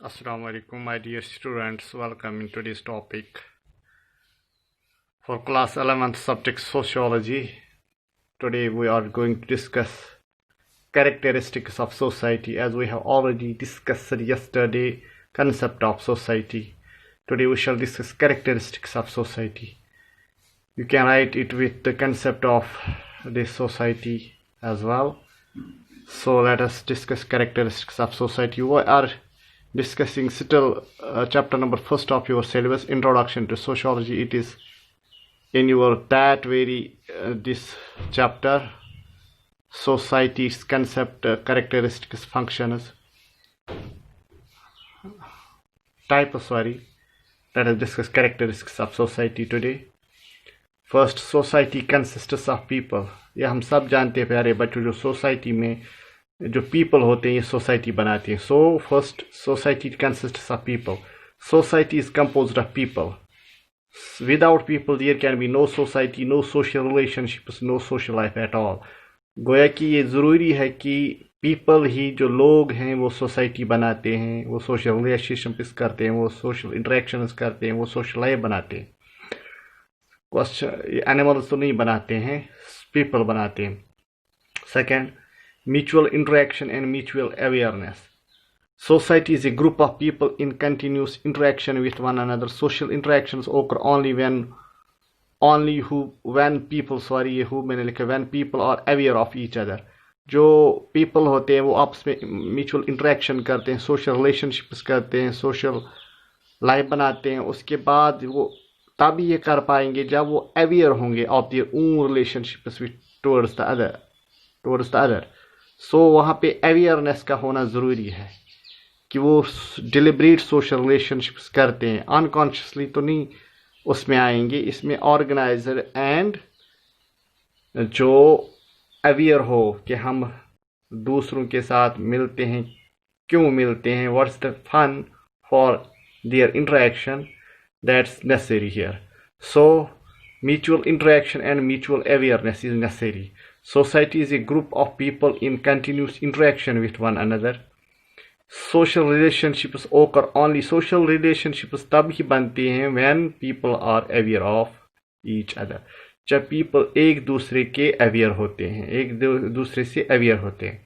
Assalamu alaikum, my dear students. Welcome in today's topic for class 11th subject sociology. Today we are going to discuss characteristics of society, as we have already discussed yesterday concept of society. Today we shall discuss characteristics of society. You can write it with the concept of this society as well. So let us discuss characteristics of society. We are discussing still chapter number first of your syllabus, introduction to sociology. It is in your that very this chapter, society's concept, characteristics, functions, types. Let us discuss characteristics of society today. First, society consists of people. ये हम सब जानते हैं प्यारे बच्चों, जो society में जो पीपल होते हैं ये सोसाइटी बनाते हैं. So first, society consists of people. Society is composed of people. Without people there can be no society, no social relationships, no social life at all. गोया कि ये ज़रूरी है कि पीपल ही, जो लोग हैं, वो सोसाइटी बनाते हैं, वो सोशल रिलेशनशिप्स करते हैं, वो सोशल इंटरेक्शंस करते हैं, वो सोशल लाइफ बनाते हैं. क्वेश्चन, एनिमल्स तो नहीं बनाते हैं, पीपल बनाते हैं. Second, mutual interaction and mutual awareness. Society is a group of people in continuous interaction with one another. Social interactions occur only when people are aware of each other. जो people होते हैं वो आपस में mutual interaction करते हैं, social relationships करते हैं, social life बनाते हैं. उसके बाद वो तभी ये कर पाएंगे जब वो aware होंगे of their own relationships towards the other. सो वहाँ पे अवेयरनेस का होना ज़रूरी है कि वो डिलिबरेट सोशल रिलेशनशिप्स करते हैं. अनकॉन्शियसली तो नहीं उसमें आएंगे. इसमें ऑर्गेनाइजर एंड जो अवेयर हो कि हम दूसरों के साथ मिलते हैं, क्यों मिलते हैं, what's the fun for their interaction, that's necessary here. So mutual interaction and mutual awareness is necessary. Society is a group of people in continuous interaction with one another. Social relationships occur only. Social relationships तब ही बनते हैं when people are aware of each other. जब people एक दूसरे के aware होते हैं, एक दूसरे से aware होते हैं.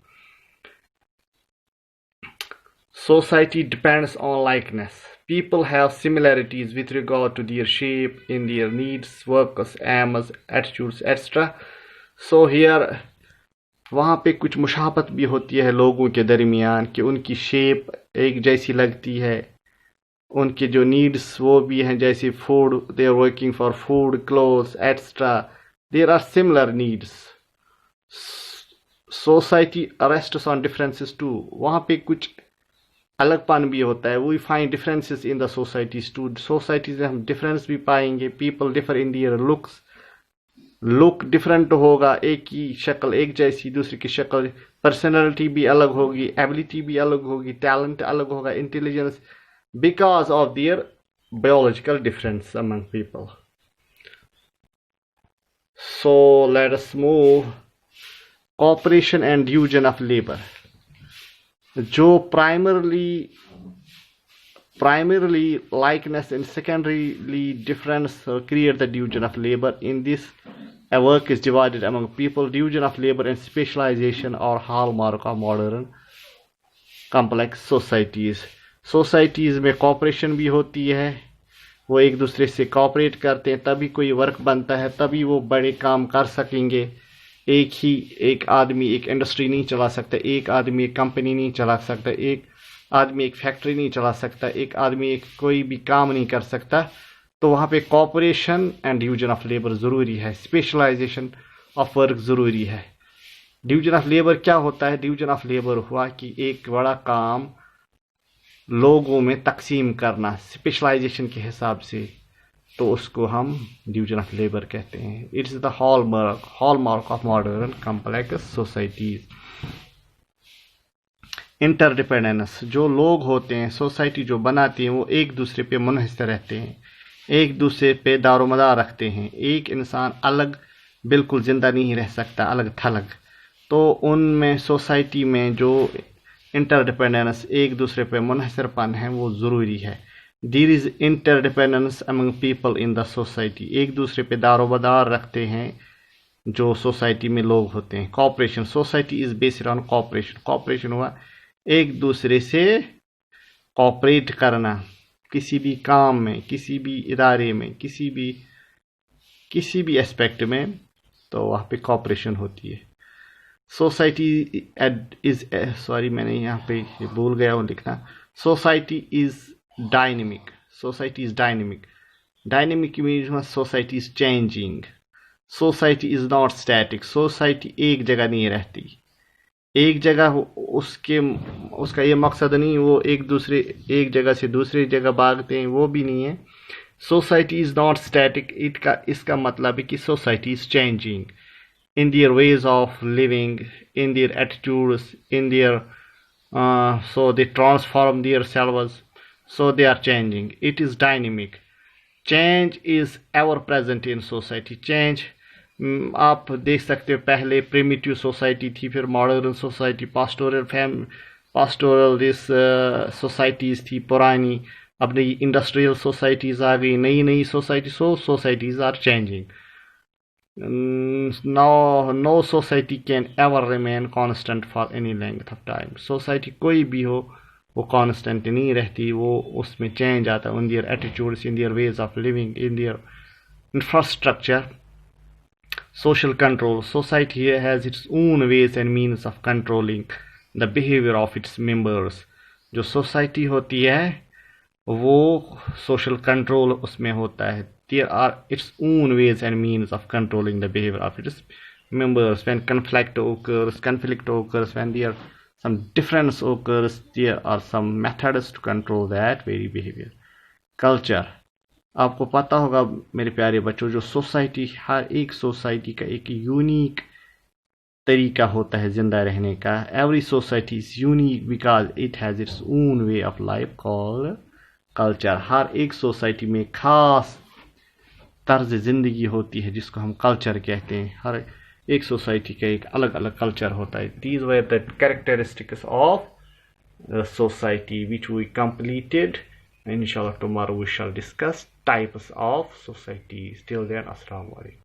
Society depends on likeness. People have similarities with regard to their shape, in their needs, works, aims, attitudes, etc. So here वहाँ पे कुछ मुशाबत भी होती है लोगों के दरमियान कि उनकी शेप एक जैसी लगती है, उनके जो नीड्स वो भी हैं, जैसे food, they are working for food, clothes, extra, there are similar needs. Society arrests on differences too. वहाँ पे कुछ अलगपन भी होता है. We find differences in the societies too. Societies में हम डिफरेंस भी पाएंगे. People differ in their looks. Look different होगा, एक ही शक्ल एक जैसी, दूसरी की शक्ल. पर्सनैलिटी भी अलग होगी, एबिलिटी भी अलग होगी, टैलेंट अलग होगा, intelligence, because of their biological difference among people. So let us move. Cooperation and division of labour. जो primarily likeness and secondarily difference create the division of labor. In this, a work is divided among people. Division of labor and specialization are hallmark of modern complex societies. Societies में cooperation भी होती है, वो एक दूसरे से cooperate करते हैं, तभी कोई वर्क बनता है, तभी वो बड़े काम कर सकेंगे. एक आदमी एक इंडस्ट्री नहीं चला सकता, एक आदमी एक कंपनी नहीं चला सकता, एक आदमी एक फैक्ट्री नहीं चला सकता, एक आदमी एक कोई भी काम नहीं कर सकता. तो वहाँ पे cooperation and division of labour ज़रूरी है. स्पेशलाइजेशन ऑफ वर्क ज़रूरी है. डिवीजन ऑफ लेबर क्या होता है? डिवीजन ऑफ लेबर हुआ कि एक बड़ा काम लोगों में तकसीम करना स्पेशलाइजेशन के हिसाब से, तो उसको हम डिवीजन ऑफ लेबर कहते हैं. It's the hallmark of modern complex societies. Interdependence. जो लोग होते हैं, सोसाइटी जो बनाती है, वो एक दूसरे पे मुनहसर रहते हैं, एक दूसरे पे दारोमदार रखते हैं. एक इंसान अलग बिल्कुल ज़िंदा नहीं रह सकता, अलग थलग. तो उनमें सोसाइटी में जो इंटरडिपेंडेंस, एक दूसरे पे मुनहसरपन है, वो ज़रूरी है। There is interdependence among people in the society, एक दूसरे पे दारोमदार रखते हैं जो सोसाइटी में लोग होते हैं। Cooperation, society is based on cooperation, cooperation हुआ एक दूसरे से कॉपरेट करना, किसी भी काम में, किसी भी इदारे में, किसी भी एस्पेक्ट में, तो वहाँ पे कॉपरेशन होती है। सोसाइटी इज, सॉरी मैंने यहाँ पे भूल गया हूँ लिखना, society is dynamic, society is dynamic, dynamic means society is changing, society is not static, society एक जगह नहीं रहती, एक जगह उसका ये मकसद नहीं वो एक जगह से दूसरी जगह भागते हैं, वो भी नहीं है। सोसाइटी इज नॉट स्टैटिक, इसका मतलब है कि society is changing in their ways of living, in their attitudes, in their so they transform themselves, so they are changing. It is dynamic. Change is ever present in society. Change आप देख सकते हो, पहले primitive society थी, फिर modern society, pastoral this societies थी पुरानी, अब नई इंडस्ट्रियल सोसाइटीज़ आ गई, नई society, societies are changing. No society can ever remain constant for any length of time. Society कोई भी हो वो कांस्टेंट नहीं रहती, वो उसमें चेंज आता है, in their attitudes, in their ways of living, in their infrastructure. Social control, society has its own ways and means of controlling the behavior of its members. जो सोसाइटी होती है वो सोशल कंट्रोल उसमें होता है. There are its own ways and means of controlling the behavior of its members. When conflict occurs, when there some difference occurs, there are some methods to control that very behavior. Culture, आपको पता होगा मेरे प्यारे बच्चों, जो society, हर एक society का एक यूनिक तरीका होता है जिंदा रहने का. Every society is unique because it has its own way of life called culture. हर एक सोसाइटी में खास तर्ज ज़िंदगी होती है जिसको हम कल्चर कहते हैं. हर एक सोसाइटी का एक अलग अलग कल्चर होता है. These were the characteristics of the society which we completed. Inshallah tomorrow we shall discuss types of societies. Till then, Assalamu alaikum.